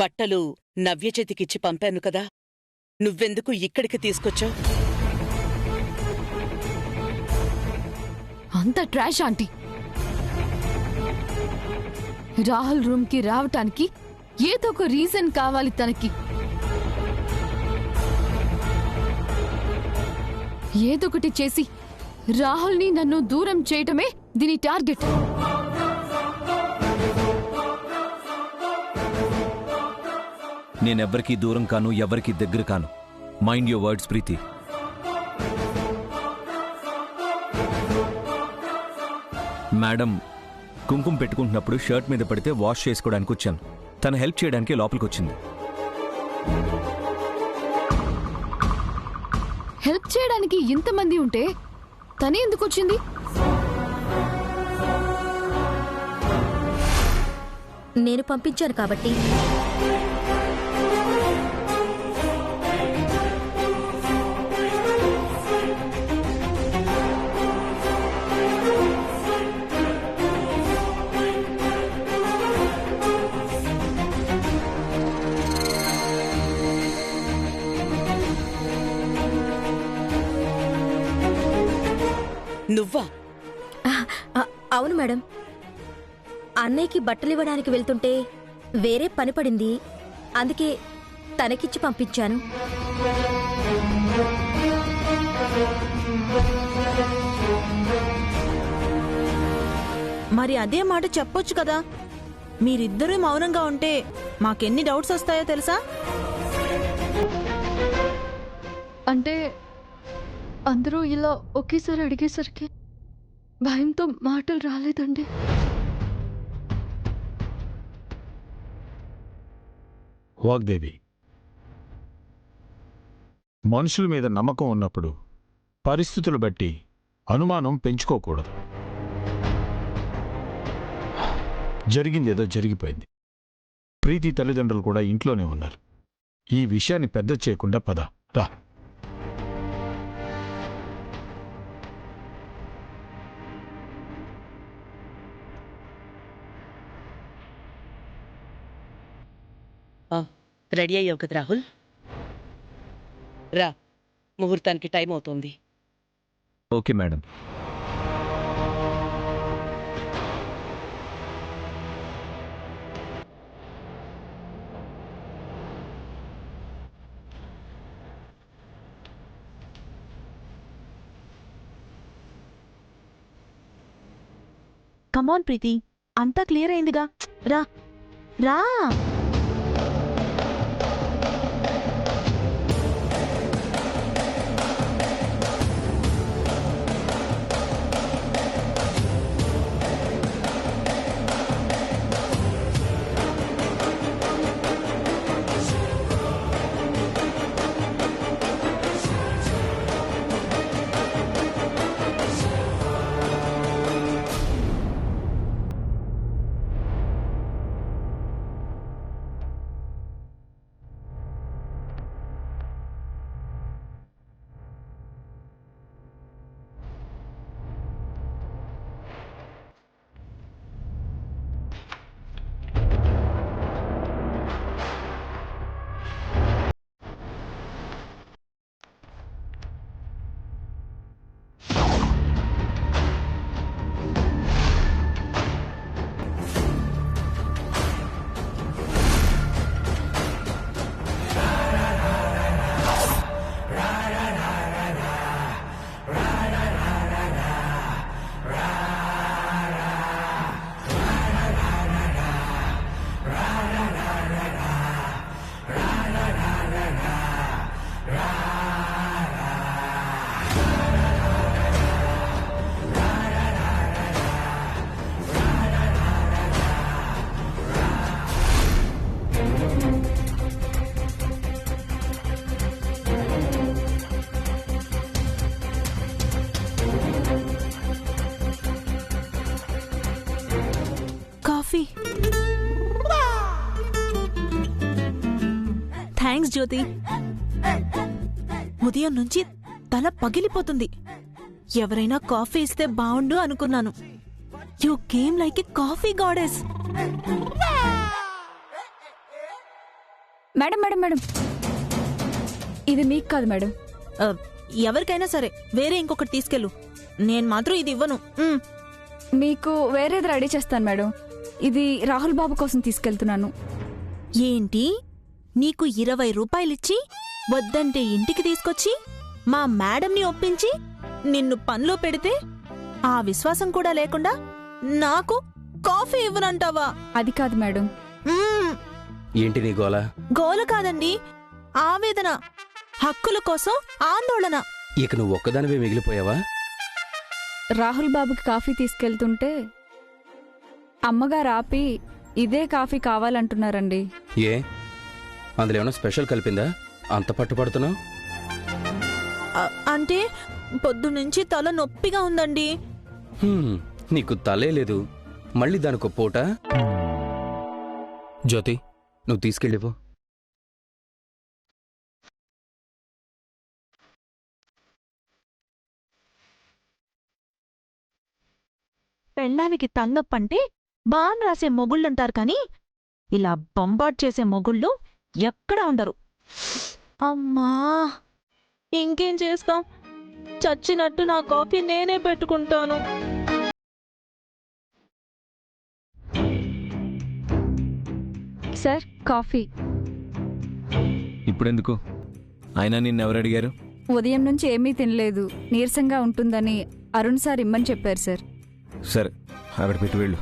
బట్టలు నవ్య చేతికిచ్చి పంపాను కదా, నువ్వెందుకు ఇక్కడికి తీసుకొచ్చావు? అంత ట్రాష్ ఆంటీ. రాహుల్ రూమ్ కి రావటానికి ఏదో ఒక రీజన్ కావాలి తనకి. ఏదొకటి చేసి రాహుల్ని నన్ను దూరం చేయటమే దీని టార్గెట్. నేనెవ్వరికీ దూరం కాను, ఎవరికీ దగ్గర కాను. Mind your words Preeti. Madam కుంకుమ పెట్టుకుంటున్నప్పుడు షర్ట్ మీద పడితే వాష్ చేసుకోవడానికి వచ్చాను. తను హెల్ప్ చేయడానికి లోపలికి వచ్చింది. హెల్ప్ చేయడానికి ఇంతమంది ఉంటే తనే ఎందుకు వచ్చింది? నేను పంపించాను కాబట్టి. నువ్వా? అవును మేడం, అన్నయ్యకి బట్టలివ్వడానికి వెళ్తుంటే వేరే పని పడింది, అందుకే తనకిచ్చి పంపించాను. మరి అదే మాట చెప్పొచ్చు కదా. మీరిద్దరూ మౌనంగా ఉంటే మాకెన్ని డౌట్స్ వస్తాయో తెలుసా? అంటే అందరూ ఇలా ఒకేసారి అడిగేసరికి భయంతో మాటలు రాలేదండి. వాగ్దేవి, మనుషుల మీద నమ్మకం ఉన్నప్పుడు పరిస్థితులు బట్టి అనుమానం పెంచుకోకూడదు. జరిగిందేదో జరిగిపోయింది. ప్రీతి తల్లిదండ్రులు కూడా ఇంట్లోనే ఉన్నారు. ఈ విషయాన్ని పెద్ద చేయకుండా పద రా. రెడీ అయ్యావు కదా రాహుల్? రా, ముహూర్తానికి టైం అవుతోంది. Okay madam. కమాన్ ప్రీతి, అంతా క్లియర్ అయిందిగా. రా రా. కాఫీ. థ్యాంక్స్ జ్యోతి. ఉదయం నుంచి తల పగిలిపోతుంది. ఎవరైనా కాఫీ ఇస్తే బావుండు అనుకున్నాను. You came like a coffee goddess. Madam madam madam ఇది మీకు కాదు మేడం. ఆ, ఎవరికైనా సరే వేరే ఇంకొకటి తీసుకెళ్ళు. నేను మాత్రం ఇది ఇవ్వను. మీకు వేరేది రెడీ చేస్తాను మేడం. ఇది రాహుల్ బాబు కోసం తీసుకెళ్తున్నాను. ఏంటి, నీకు 20 రూపాయలిచ్చి వద్దంటే ఇంటికి తీసుకొచ్చి మా మేడంని ఒప్పించి నిన్ను పనిలో పెడితే ఆ విశ్వాసం కూడా లేకుండా నాకు కాఫీ ఇవ్వనంటావా? అది కాదు మేడం. మ్మ్. ఏంటి నీ గోల? గోల కాదండి, ఆవేదన, హక్కుల కోసం ఆందోళన. ఇక నువ్వు ఒక్కదానివే మిగిలిపోయావా? రాహుల్ బాబుకి కాఫీ తీసుకెళ్తుంటే అమ్మగారు ఆపి ఇదే కాఫీ కావాలంటున్నారండి. ఏ అందులో ఏమైనా స్పెషల్ కలిపిందా అంత పట్టుపడుతున్నావు? అంటే పొద్దునుంచి తల నొప్పిగా ఉందండి. నీకు తలే లేదు, మళ్ళీ దానికో పూట. జ్యోతి, నువ్వు తీసుకెళ్ళిపో. పెళ్ళానికి తలనొప్పంటే బాన్ రాసే మొగుళ్ళుంటారు కానీ ఇలా బొంబాట్ చేసే మొగుళ్ళు ఎక్కడా ఉండరు. అమ్మా, ఇంకేం చేస్తాం, చచ్చినట్టు నా కాఫీ నేనే పెట్టుకుంటాను. Sir coffee. ఇప్పుడెందుకు? అయినా నిన్నెవరు అడిగారు? ఉదయం నుంచి ఏమీ తినలేదు, నీరసంగా ఉంటుందని అరుణ్ సార్ ఇమ్మని చెప్పారు సార్. సరే, అక్కడ పెట్టి వెళ్ళు.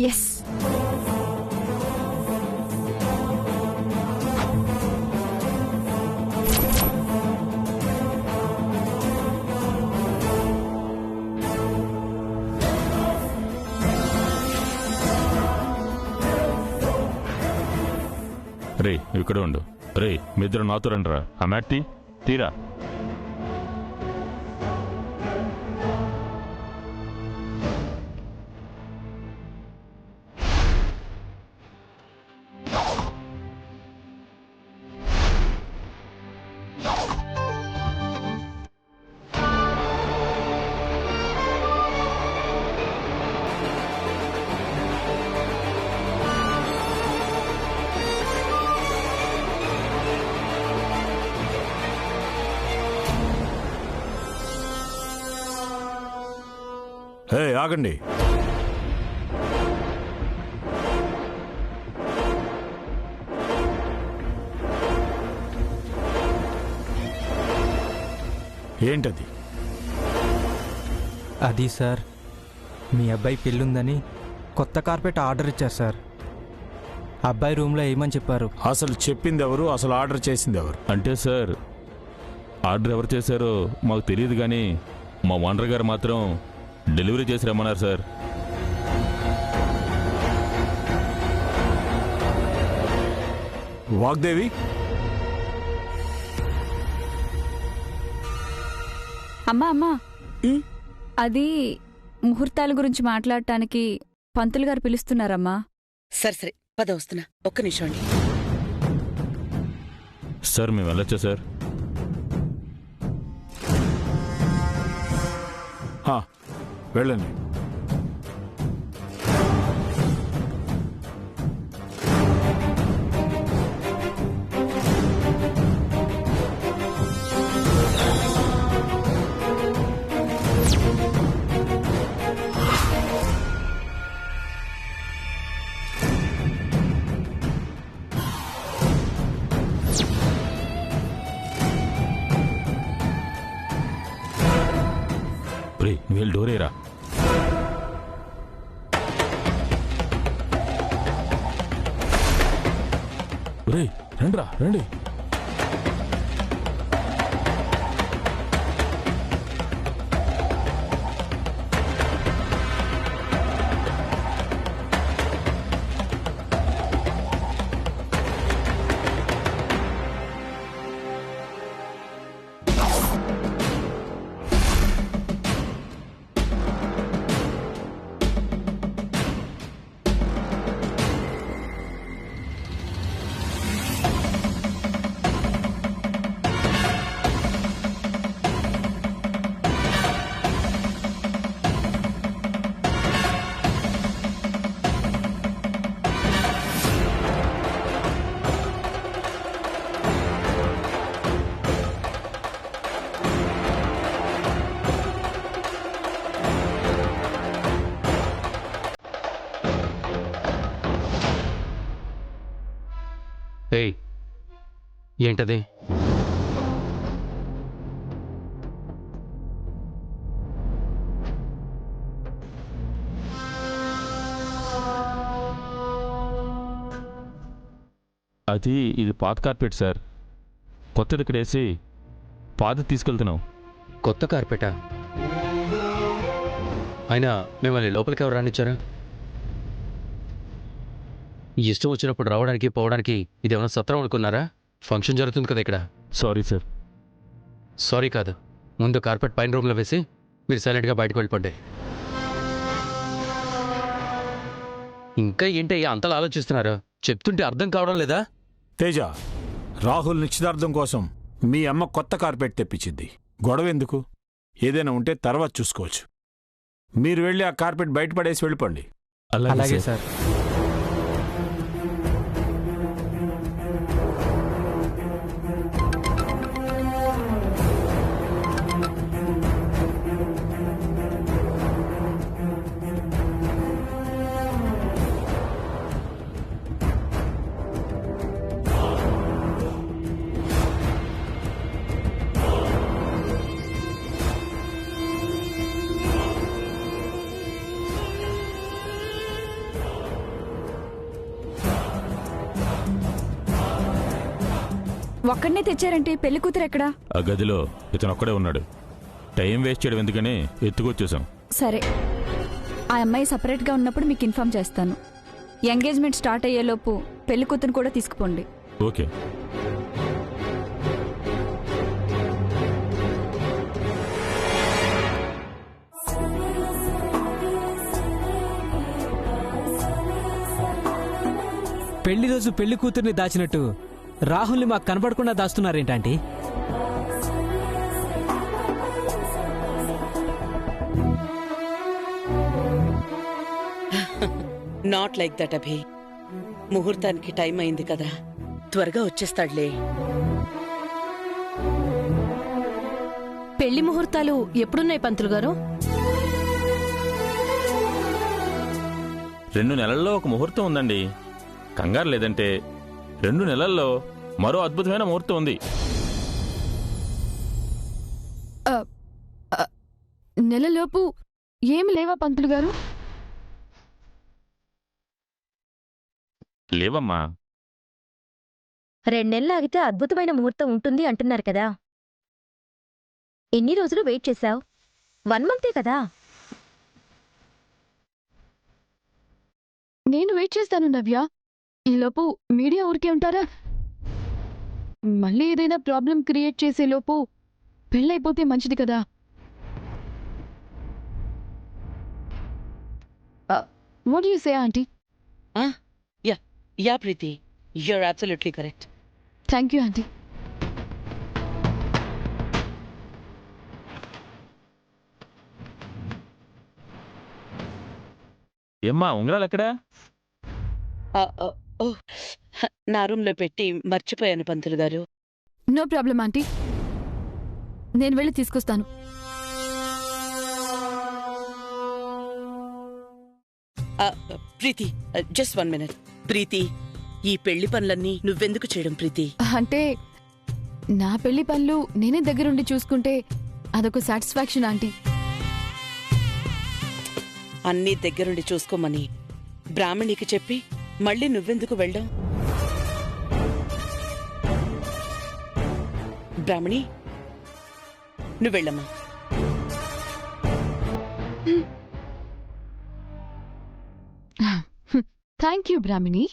ఎస్. రే ఇక్కడ ఉండు. రే మీ ఇద్దరు నాతో రండిరా. ఆ మ్యాట్ తీరా. హే, ఆగండి. ఏంటది? అది సార్, మీ అబ్బాయి పెళ్ళుందని కొత్త కార్పెట్ ఆర్డర్ ఇచ్చారు సార్. అబ్బాయి రూమ్లో వేయమని చెప్పారు. అసలు చెప్పింది ఎవరు? అసలు ఆర్డర్ చేసింది ఎవరు? అంటే సార్, ఆర్డర్ ఎవరు చేశారో మాకు తెలియదు కానీ మా ఓనర్ గారు మాత్రం డెలివరీ చేసి రమ్మన్నారు సార్. వాగ్దేవి, అమ్మా అమ్మా, అది ముహూర్తాల గురించి మాట్లాడటానికి పంతులు గారు పిలుస్తున్నారమ్మా. సరే సరే, పద వస్తున్నా. ఒక్క నిమిషం అండి. సార్ మేము వెళ్ళొచ్చా సార్? వెళ్ళండి. రే నువ్వు వెళ్ళి డోరేరా. రే రండిరా రండి. ఏయ్ ఏంటది? ఇది పాత కార్పెట్ సార్. కొత్తది ఇక్కడ వేసి పాత తీసుకెళ్తున్నాం. కొత్త కార్పెటా? అయినా మిమ్మల్ని లోపలికి ఎవరు రానిచ్చారా? ఇష్టం వచ్చినప్పుడు రావడానికి పోవడానికి ఇదేమైనా సత్రం అనుకున్నారా? ఫంక్షన్ జరుగుతుంది కదా ఇక్కడ. Sorry sir. సారీ కాదు, ముందు కార్పెట్ పైన రూమ్లో వేసి మీరు సైలెంట్గా బయటకు వెళ్ళిపోండి. ఇంకా ఏంటయ్యా అంతలా ఆలోచిస్తున్నారు? చెప్తుంటే అర్థం కావడం లేదా? తేజ, రాహుల్ నిశ్చితార్థం కోసం మీ అమ్మ కొత్త కార్పెట్ తెప్పించింది. గొడవ ఎందుకు? ఏదైనా ఉంటే తర్వాత చూసుకోవచ్చు. మీరు వెళ్ళి ఆ కార్పెట్ బయటపడేసి వెళ్ళిపోండి. అలాగే సార్. ఒక్కడనే తెచ్చారంటే పెళ్లి కూతురు ఎక్కడా? ఆ గదిలో ఇతను ఒక్కడే ఉన్నాడు. టైం వేస్ట్ చేయడం ఎందుకని ఎత్తుకొచ్చేసాం. సరే, ఆ అమ్మాయి సపరేట్గా ఉన్నప్పుడు మీకు ఇన్ఫార్మ్ చేస్తాను. ఎంగేజ్మెంట్ స్టార్ట్ అయ్యేలోపు పెళ్లి కూతురు కూడా తీసుకుపోండి. ఓకే. పెళ్లి రోజు పెళ్లి కూతుర్ని దాచినట్టు రాహుల్ని మాకు కనపడకుండా దాస్తున్నారేంటంటే? నాట్ లైక్ దట్ అభి. ముహూర్తానికి టైం అయింది కదా, త్వరగా వచ్చేస్తాడులే. పెళ్లి ముహూర్తాలు ఎప్పుడున్నాయి పంతులు గారు? 2 నెలల్లో ఒక ముహూర్తం ఉందండి. కంగారు లేదంటే 2 నెలల్లో మరో అద్భుతమైన ముహూర్తం ఉంది. నెలలోపు ఏమి లేవా పంతులు గారు? లేవమ్మా. 2 నెలలు ఆగితే అద్భుతమైన ముహూర్తం ఉంటుంది అంటున్నారు కదా. ఎన్ని రోజులు వెయిట్ చేశావు? 1 మంతే కదా. నేను వెయిట్ చేస్తాను నవ్య. ఈలోపు మీడియా ఊరికే ఉంటారా? మళ్ళీ ఏదైనా ప్రాబ్లం క్రియేట్ చేసే లోపు పెళ్ళైపోతే మంచిది కదా. What do you say aunty? Yeah Preeti, you're absolutely correct. Thank you aunty. ఏమ్మా ఉంగరాలు ఎక్కడా? నా రూమ్లో పెట్టి మర్చిపోయాను పంతులు గారు. నో ప్రాబ్లం ఆంటీ, నేను వెళ్ళి తీసుకొస్తాను. ప్రీతి, జస్ట్ 1 minute. ప్రీతి, ఈ పెళ్లి పనులన్నీ నువ్వెందుకు చేయడం ప్రీతి? అంటే నా పెళ్లి పనులు నేనే దగ్గరుండి చూసుకుంటే అదొక సాటిస్ఫాక్షన్ ఆంటీ. అన్నీ దగ్గరుండి చూసుకోమని బ్రాహ్మణికి చెప్పి మళ్ళీ నువ్వెందుకు వెళ్ళావు? బ్రాహ్మణి, నువ్వెళ్ళమ్మా. Thank you Brahmani.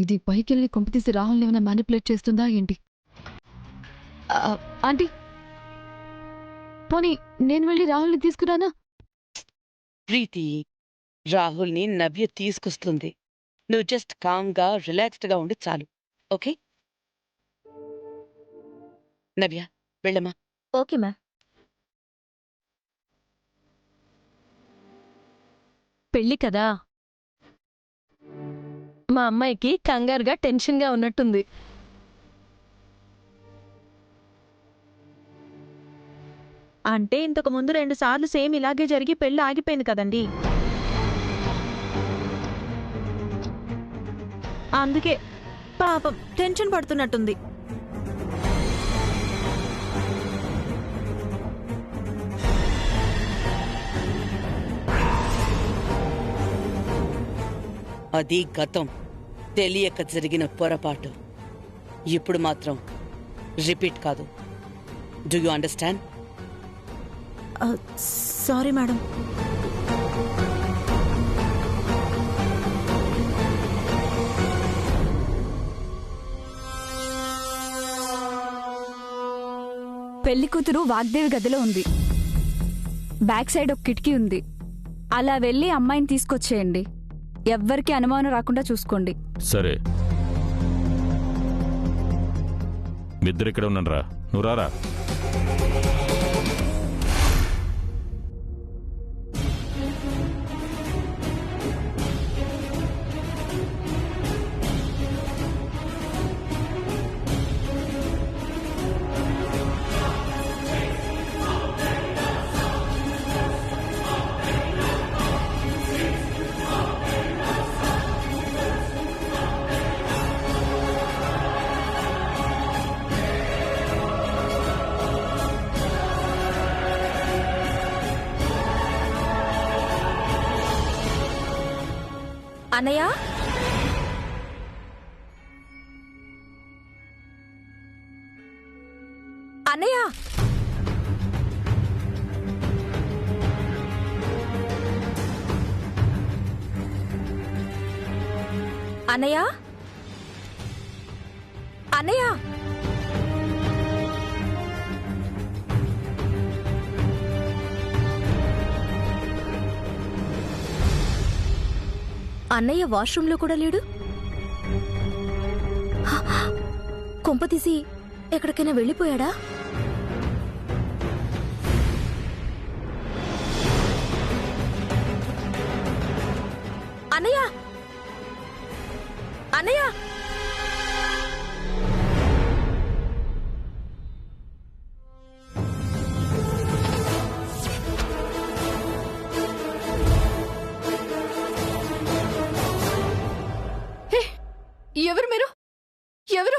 ఇది పైకెళ్ళి కొంపతీసి రాహుల్ని ఏమైనా మ్యానిపులేట్ చేస్తుందా ఏంటి? ఆంటీ, పోనీ నేను వెళ్ళి రాహుల్ని తీసుకురానా? ప్రీతి, రాహుల్ని నవ్య తీసుకొస్తుంది. నువ్వు జస్ట్ కామ్గా రిలాక్స్డ్గా ఉండి చాలు. ఓకే? నవ్య, వెళ్ళమ్మా. Okay ma'am. పెళ్ళి కదా, మా అమ్మాయికి కంగారుగా టెన్షన్గా ఉన్నట్టుంది. అంటే ఇంతకు ముందు 2 సార్లు సేమ్ ఇలాగే జరిగి పెళ్లి ఆగిపోయింది కదండి. అందుకే పాపం టెన్షన్ పడుతున్నట్టుంది. అది గతం, తెలియక జరిగిన పొరపాటు. ఇప్పుడు మాత్రం రిపీట్ కాదు. Do you understand? Sorry madam. పెళ్లి కూతురు వాగ్దేవి గదిలో ఉంది. బ్యాక్ సైడ్ ఒక కిటికీ ఉంది. అలా వెళ్ళి అమ్మాయిని తీసుకొచ్చేయండి. ఎవ్వరికి అనుమానం రాకుండా చూసుకోండి. సరే, మీ ఇద్దరు ఇక్కడ ఉన్నారా? నువ్వు రారా. అన్నయ్య, అన్నయ్య, అన్నయ్య, అన్నయ్య. అన్నయ్య వాష్రూంలో కూడా లేడు. కొంపతీసి ఎక్కడికైనా వెళ్ళిపోయాడా? అన్నయ్య, అన్నయ్య. ఎవరు మీరు? ఎవరు?